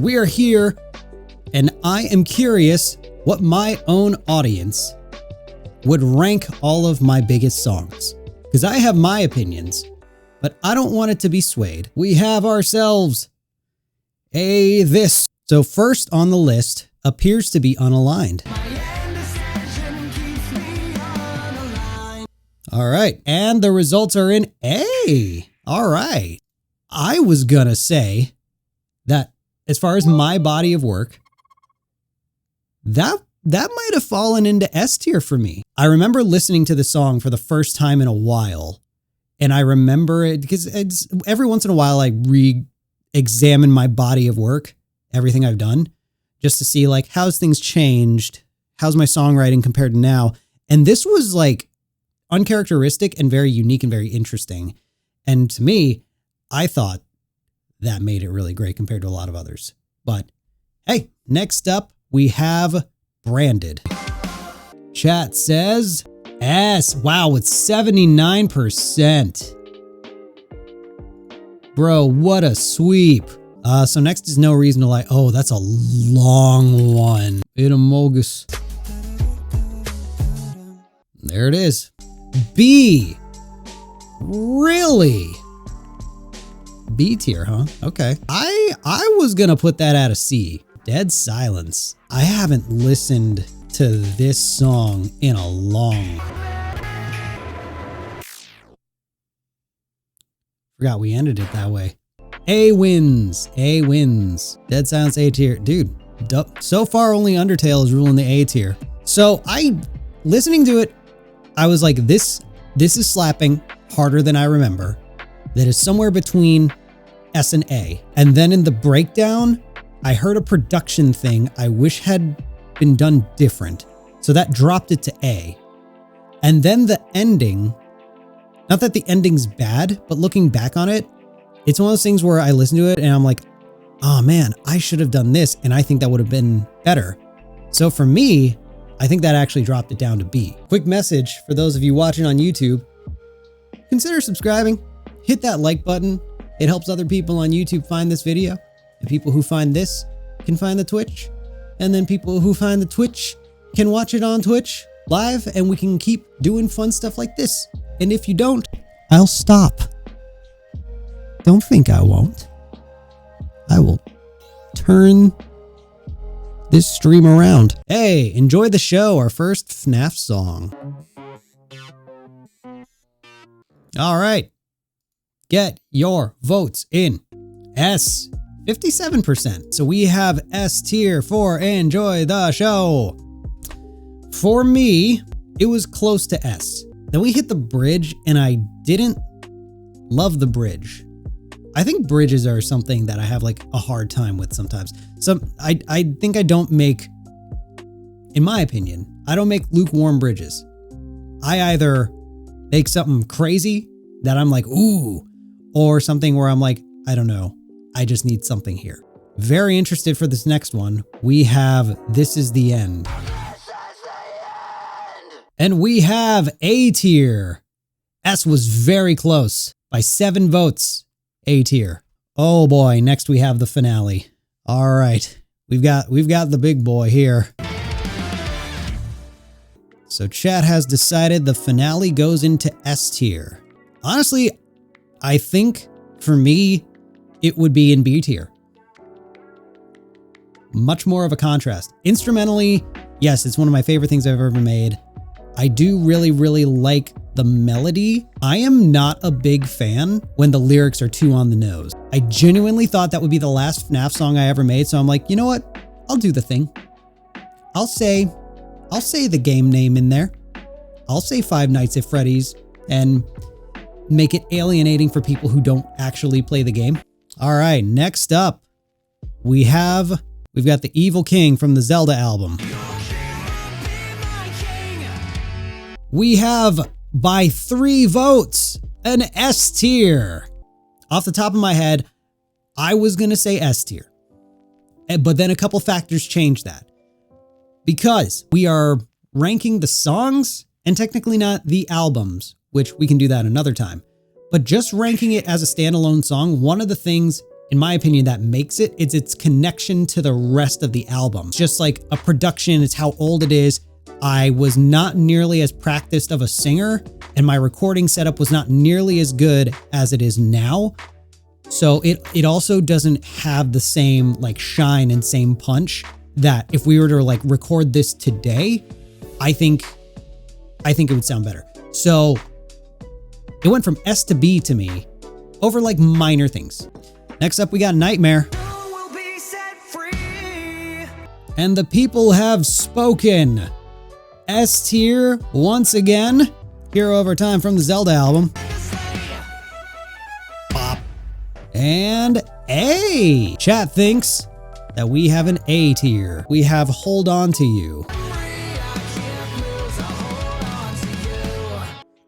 We are here, and I am curious what my own audience would rank all of my biggest songs. Because I have my opinions, but I don't want it to be swayed. We have ourselves a this. So first on the list appears to be Unaligned. All right, and the results are in A. All right. I was gonna say that as far as my body of work, that might have fallen into S tier for me. I remember listening to the song for the first time in a while, and I remember it because it's every once in a while I re-examine my body of work, everything I've done, just to see like how's things changed, how's my songwriting compared to now. And this was like uncharacteristic and very unique and very interesting. And to me, I thought that made it really great compared to a lot of others. But hey, next up we have Branded. Chat says S. Wow, with 79%. Bro, what a sweep. So next is No Reason to Lie. Oh, that's a long one. Itamogus. There it is. B. Really? B tier, huh? Okay. I was gonna put that at a C. Dead Silence. I haven't listened to this song in a long. Forgot we ended it that way. A wins. A wins. Dead Silence A tier. Dude, so far only Undertale is ruling the A tier. So listening to it, I was like, this is slapping harder than I remember. That is somewhere between S and A. And then in the breakdown, I heard a production thing I wish had been done different. So that dropped it to A. And then the ending, not that the ending's bad, but looking back on it, it's one of those things where I listen to it and I'm like, oh man, I should have done this. And I think that would have been better. So for me, I think that actually dropped it down to B. Quick message for those of you watching on YouTube, consider subscribing, hit that like button. It helps other people on YouTube find this video. And people who find this can find the Twitch. And then people who find the Twitch can watch it on Twitch live, and we can keep doing fun stuff like this. And if you don't, I'll stop. Don't think I won't. I will turn this stream around. Hey, enjoy the show, our first FNaF song. All right. Get your votes in. S. 57%. So we have S tier for Enjoy the Show. For me, it was close to S. Then we hit the bridge and I didn't love the bridge. I think bridges are something that I have like a hard time with sometimes. I think I don't make, in my opinion, I don't make lukewarm bridges. I either make something crazy that I'm like, ooh, or something where I'm like, I don't know. I just need something here. Very interested for this next one. We have This Is the End. And we have A tier. S was very close by 7 votes. A tier. Oh boy, next we have the finale. All right. We've got the big boy here. So chat has decided the finale goes into S tier. Honestly, I think for me, it would be in B tier. Much more of a contrast. Instrumentally, yes, it's one of my favorite things I've ever made. I do really, really like the melody. I am not a big fan when the lyrics are too on the nose. I genuinely thought that would be the last FNaF song I ever made, so I'm like, you know what? I'll do the thing. I'll say the game name in there. I'll say Five Nights at Freddy's and make it alienating for people who don't actually play the game. All right, next up, we've got the Evil King from the Zelda album. We have, by 3 votes, an S tier. Off the top of my head, I was gonna say S tier. But then a couple factors changed that. Because we are ranking the songs and technically not the albums, which we can do that another time. But just ranking it as a standalone song, one of the things in my opinion, that makes it. It's its connection to the rest of the album. It's just like a production. It's how old it is. I was not nearly as practiced of a singer, and my recording setup was not nearly as good as it is now. So it also doesn't have the same like shine and same punch that if we were to like record this today, I think it would sound better. So it went from S to B to me over like minor things. Next up, we got Nightmare. And the people have spoken. S tier once again. Hero Over Time from the Zelda album. Bop. And A. Chat thinks that we have an A tier. We have Hold On To You.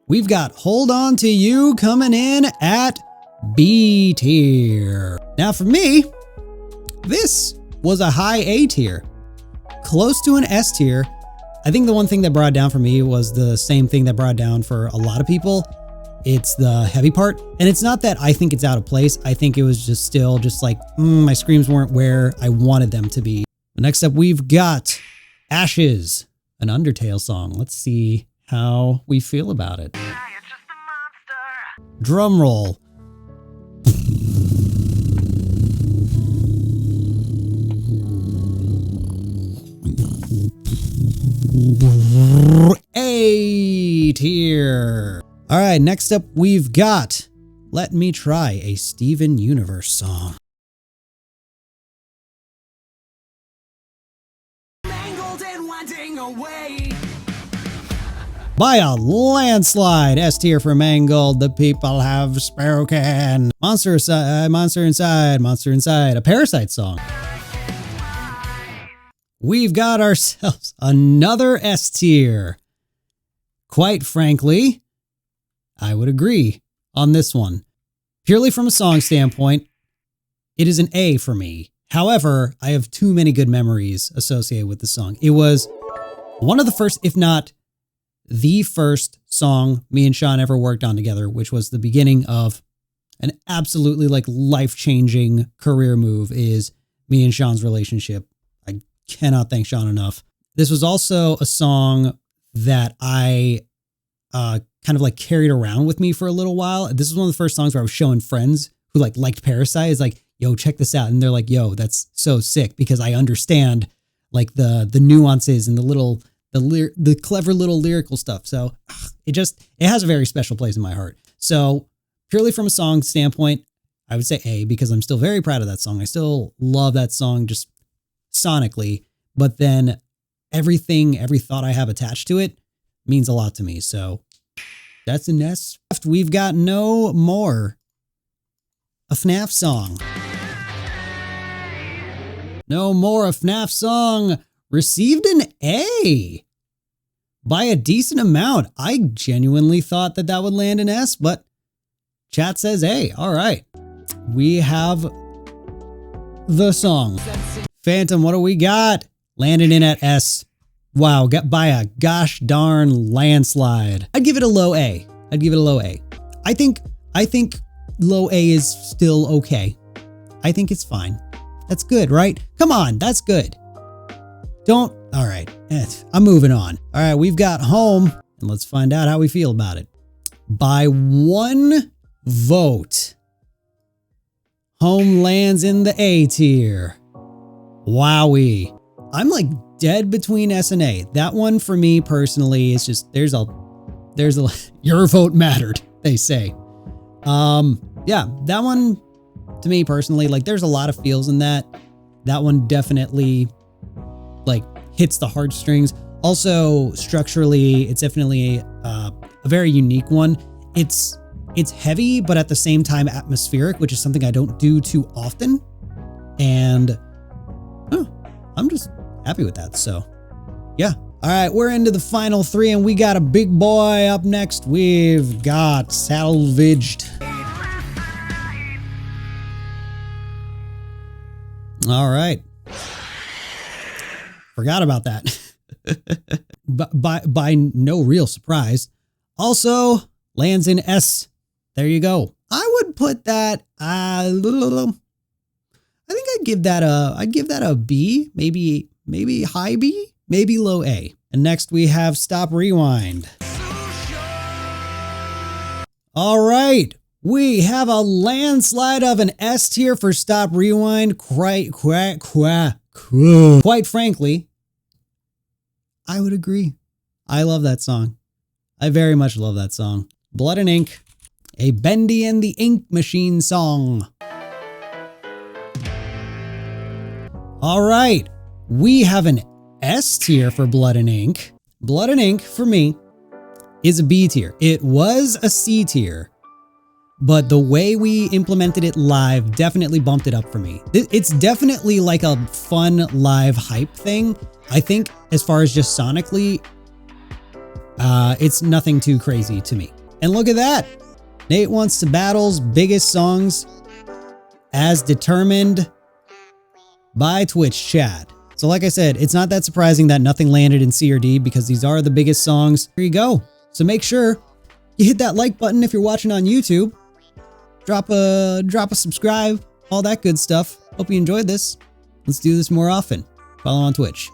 We've got Hold On To You coming in at B tier. Now for me, this was a high A tier, close to an S tier. I think the one thing that brought it down for me was the same thing that brought it down for a lot of people. It's the heavy part. And it's not that I think it's out of place. I think it was just still just like, my screams weren't where I wanted them to be. Next up, we've got Ashes, an Undertale song. Let's see how we feel about it. Drum roll. A tier. All right, next up we've got Let Me Try, a Steven Universe song. Mangled and winding away. By a landslide, S tier for Mangled, the people have spoken. Monster Inside, a Parasite song. We've got ourselves another S tier. Quite frankly, I would agree on this one. Purely from a song standpoint, it is an A for me. However, I have too many good memories associated with the song. It was one of the first, if not the first song me and Sean ever worked on together, which was the beginning of an absolutely like life-changing career move is me and Sean's relationship. I cannot thank Sean enough. This was also a song that I kind of like carried around with me for a little while. This is one of the first songs where I was showing friends who like liked Parasite. It's like, yo, check this out. And they're like, yo, that's so sick because I understand like the nuances and the clever little lyrical stuff. So it has a very special place in my heart. So purely from a song standpoint, I would say A because I'm still very proud of that song. I still love that song just sonically, but then every thought I have attached to it means a lot to me. So that's a S. We've got No More, a FNaF song. No More, a FNaF song received an A by a decent amount. I genuinely thought that would land an S, but chat says A. All right. We have the song. Phantom, what do we got? Landed in at S. Wow, got by a gosh darn landslide. I'd give it a low A. I think low A is still okay. I think it's fine. That's good, right? Come on, that's good. All right, I'm moving on. All right, we've got Home, and let's find out how we feel about it. By one vote, Home lands in the A tier. Wowie. I'm like dead between S and A. That one for me personally is just, there's a, your vote mattered, they say. Yeah, that one to me personally, like there's a lot of feels in that. That one definitely like hits the heartstrings. Also structurally, it's definitely a very unique one. It's heavy, but at the same time atmospheric, which is something I don't do too often. And I'm just happy with that. So yeah. All right, we're into the final three and we got a big boy up next. We've got Salvaged. All right. Forgot about that. by no real surprise. Also lands in S. There you go. I would put that I think I'd give that a B, maybe high B, maybe low A. And next we have Stop Rewind. All right, we have a landslide of an S tier for Stop Rewind. Quite frankly, I would agree. I love that song. I very much love that song. Blood and Ink, a Bendy and the Ink Machine song. All right, we have an S tier for Blood and Ink. Blood and Ink, for me, is a B tier. It was a C tier, but the way we implemented it live definitely bumped it up for me. It's definitely like a fun live hype thing. I think as far as just sonically, it's nothing too crazy to me. And look at that. Nate Wants to Battle's biggest songs as determined by Twitch chat. So like I said, it's not that surprising that nothing landed in C or D because these are the biggest songs. Here you go. So make sure you hit that like button if you're watching on YouTube. Drop a subscribe, all that good stuff. Hope you enjoyed this. Let's do this more often. Follow on Twitch.